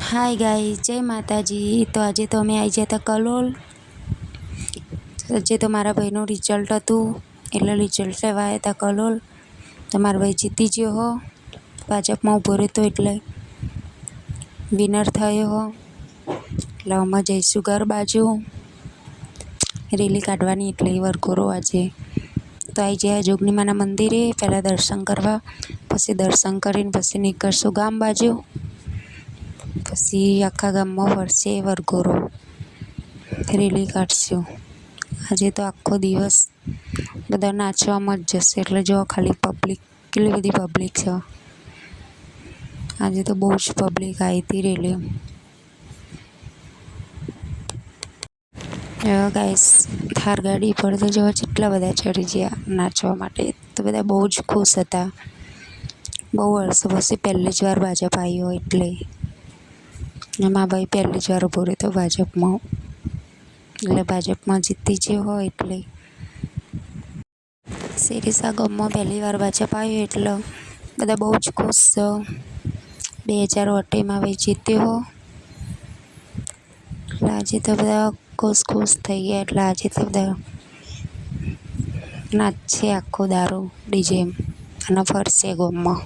Hi guys, जय माता जी। तो आज तो अमे आई जता कलोल। आज तो मारा भाईनु रिजल्ट हतुं एटले रिजल्ट लेवा आया था कलोल। तो मारा भाई जीती गयो हो, भाजपमां ऊभो रह्यो एटले विनर थयो हो। एटले अमे जईशुं घर बाजू रेली काढवानी एटले वरघोरो आजे। तो आई जाए जोगनी माना मंदिरे, पहला दर्शन करवा, पछी दर्शन करीने पछी निकळशुं गाम बाजू। पछी आखा गाममां फरशे वरघोरो, रेली काढशुं। आजे तो आखो दिवस बधा नाचवामां ज जशे। एटले जो खाली पब्लिक केटली बधी पब्लिक छे। आजे तो बहु ज पब्लिक आई थी रेली। गाइस, थार गाड़ी पर तो जो जेटला बधा चढ़ी गया नाचवा माटे। तो बधा बहु ज खुश हता। बहु वर्षो पछी पहली ज वार भाजप आव्यो एटले मारा भाई पहली ज वार उभो रह्यो तो भाजपमां, एटले भाजपमां जीती गयो हो। एटले सिरीसा गाममां पहली वार भाजप आव्यो एटले बधा बहु ज खुश छे। 2028 में भाई जीत्यो हो। एटले आजे तो बधा खुश खुश थई गया। एटले आजे तो बधा नाचशे आखो दारो डीजे अने फरशे गाममां।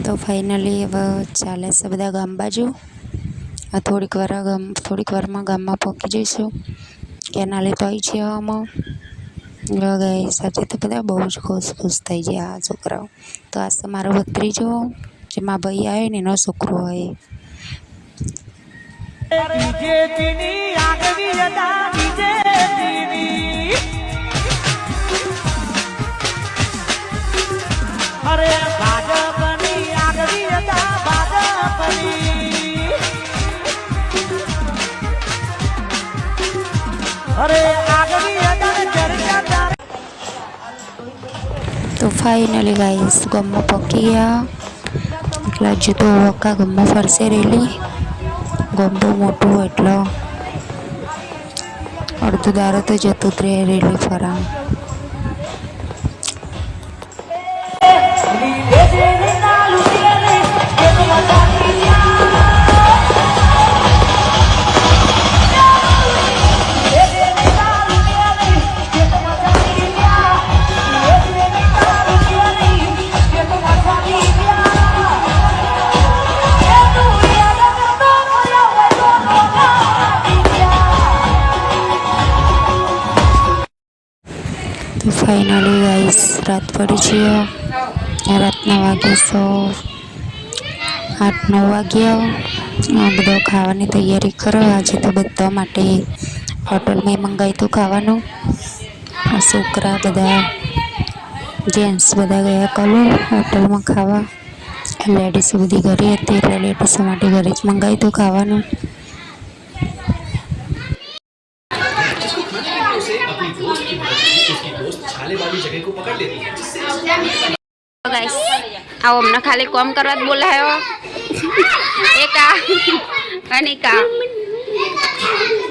तो फाइनली हवे चाले छे बधा गाम बाजू। थोड़ीक वारमां गाममां पहोंची जईशुं। केनाले तो आई गया अमे। गाइस, आज तो बधा बहु ज खुश खुश थई गया छोकराओ। तो आज तो मारो भत्रीजो जे मारा भाई आव्यो ने एनो छोकरो होय। अरे भाजपनी आगवी હતા ભાજપની अरे आगवी હતા चर्चा। तो फाइनली गाइस गाममां पहोंची गया। एटले हजू तो आखा गाममां फरशे रेली। गाम बहु मोटुं होय एटले अर्धो दारो तो जतो ज रहे रेली फरवा। तो फाइनली गाइस रात पड़ी गई। रातना वागे 8-9 वाग्या। बधा खावानी तैयारी करो। आज तो बधा माटे होटल में मंगाई तो खावानुं। छोकरा बधा जेन्ट्स बधा गया कलोल होटल में खावा। लेडीज बधी घरे हती एटले लेडीज माटे घरे ज मंगाई तो खावानुं। गाइस, आओ हमने खाली काम करवा बोलायो। एका अनिका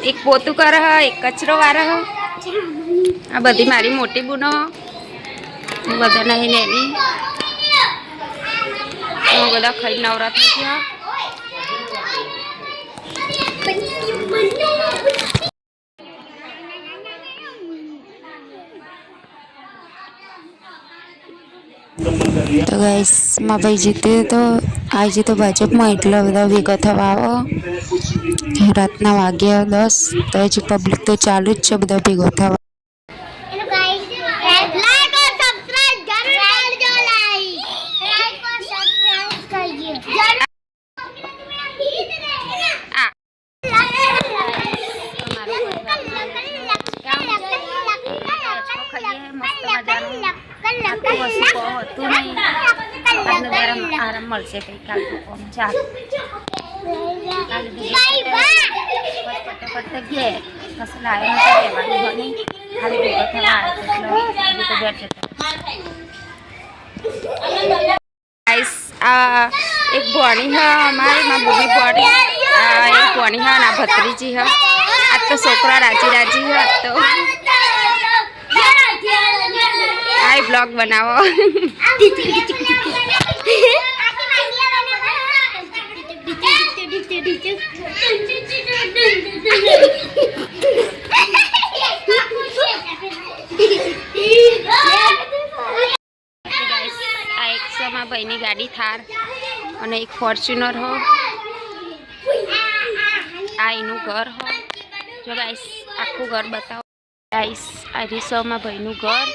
एक पोतु कर, एक कचरो वार। आ बधी मारी मोटी बुनो बधा नहीं नेनी। बधा खाई नवरा थई गया। तो गाइस मारा भाई जीते तो आज तो भाजपमां एटला बधा भेगा थवा आवो। रातना वाग्या 10 तो हजी पब्लिक तो चालू ज छे बधा भेगा थवा। आराम मळशे कई काल तो कम चाल फटाफट घे कसं लावे नव्हतं घेवानी खाली भेटत थवा तो बैठे गाइस। एक भणी है हमारी मां भूमि भणी। एक भणी है ना भत्रीजी है। आज तो छोकरा राजी राजी है। आज तो आई ब्लॉग बनाओ। આ 100 ભાઈની ગાડી થાર અને એક ફોર્ચ્યુનર હો. આ એનું ઘર હો. જો ગાઈસ આખું ઘર બતાવો ગાઈસ. આ 100 ભાઈનું ઘર.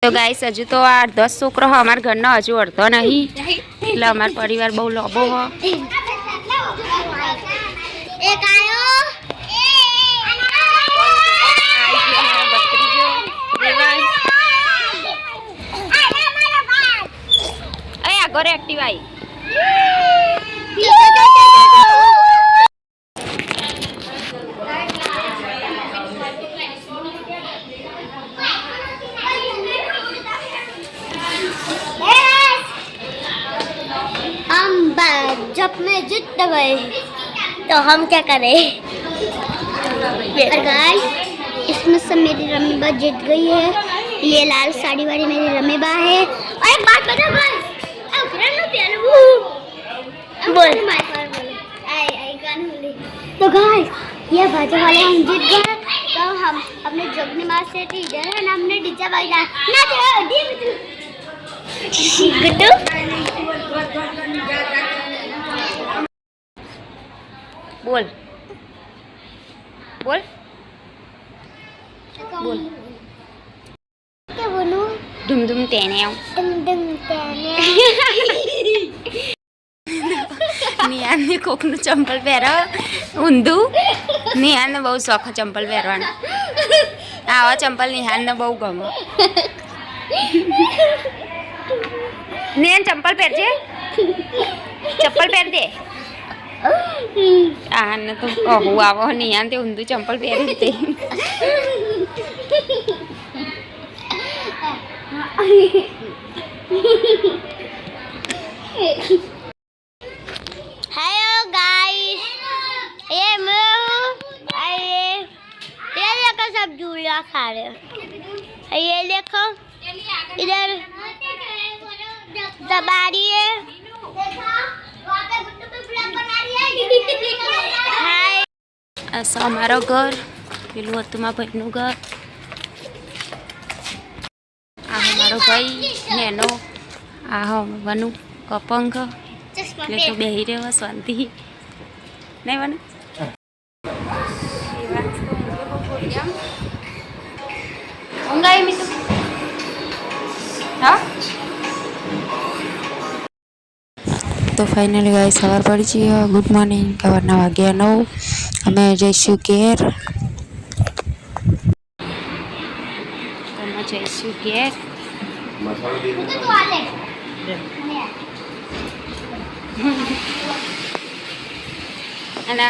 તો ગાઈસ હજુ તો આ 10 છોકરો હો અમારા ઘરનો, હજુ અડધો નહીં. એટલે અમારો પરિવાર બહુ લોબો હો. ઘરે એક્ટિવ આવી. जब मैं जीत गए तो हम क्या करें? गाइस इसमें से मेरी रमीबा जीत गई है. ये लाल साड़ी वाली मेरी रमीबा है. और एक बात बता गाइस, बोल. तो गाइस ये बाजू वाले हम जीत गए. तो हम अपने जोगनी मार से इधर है ना, हमने डीजे बजा ना गुड्डू. बोल बोल बोल. क्या बोलूं? धुम धुम तेने डुम डुम तेने. નિહાન ને કોકનું ચંપલ પહેરાવ ઊંધું. નિહાન ને બહુ શોખ ચંપલ પહેરવાનો. આવા ચંપલ નિહાન ને બહુ ગમે. નિહાન ચંપલ પહેરજે. ચપ્પલ પહેર દે. આ ને તો કહું આવો નિહાન તે ઊંધું ચંપલ પહેરી દે. हेलो गाइस, ये मैं हूँ. ये देखो सब झूला खा रहे हो. ये देखो इधर सवारी है. हाय આ અમારો ઘર. પેલું હતું મારા ભાઈનું ઘર. આ અમારો ભાઈ નેનો. આ વનુ કપંગ. એટલે તો બેહી રહ્યો શાંતિ નહીં વનુ. ઊંઘાઈ મી તું. હા તો ફાઇનલી ગાઈસ સવાર પડી છે. Good morning. સવારના વાગ્યા 9. અમે જઈશું ઘેર. અમે જઈશું ઘેર. અને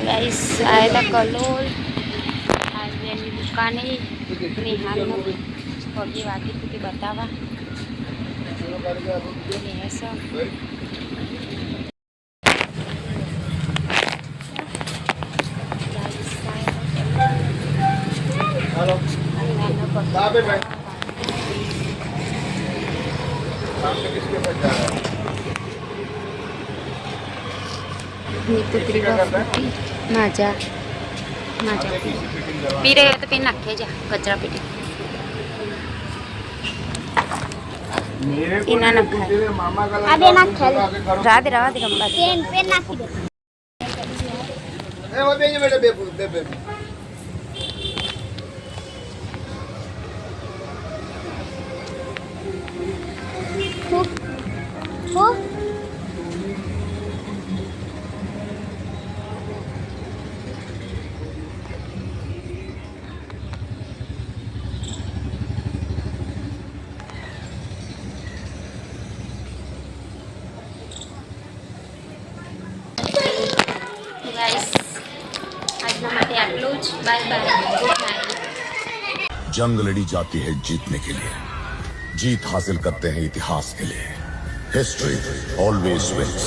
ગાઈસ આયા હતા કલોલ. હાજવેની દુકાને નિહાલનો પગે વાગી હતી બતાવવા. માજા માજા પી રહ્યો તો પી નાખે જા કચરા પેટી. એના નખાય. अबे ना खेल. રાધે રાધે રંબા. पेन पेन ना खींच. ए वो बेटे बेटे बे हो ગાઈસ આજના માટે આટલું જ. Bye bye. Good night. जंग लड़ी जाती है जीतने के लिए, जीत हासिल करते हैं इतिहास के लिए. History always wins.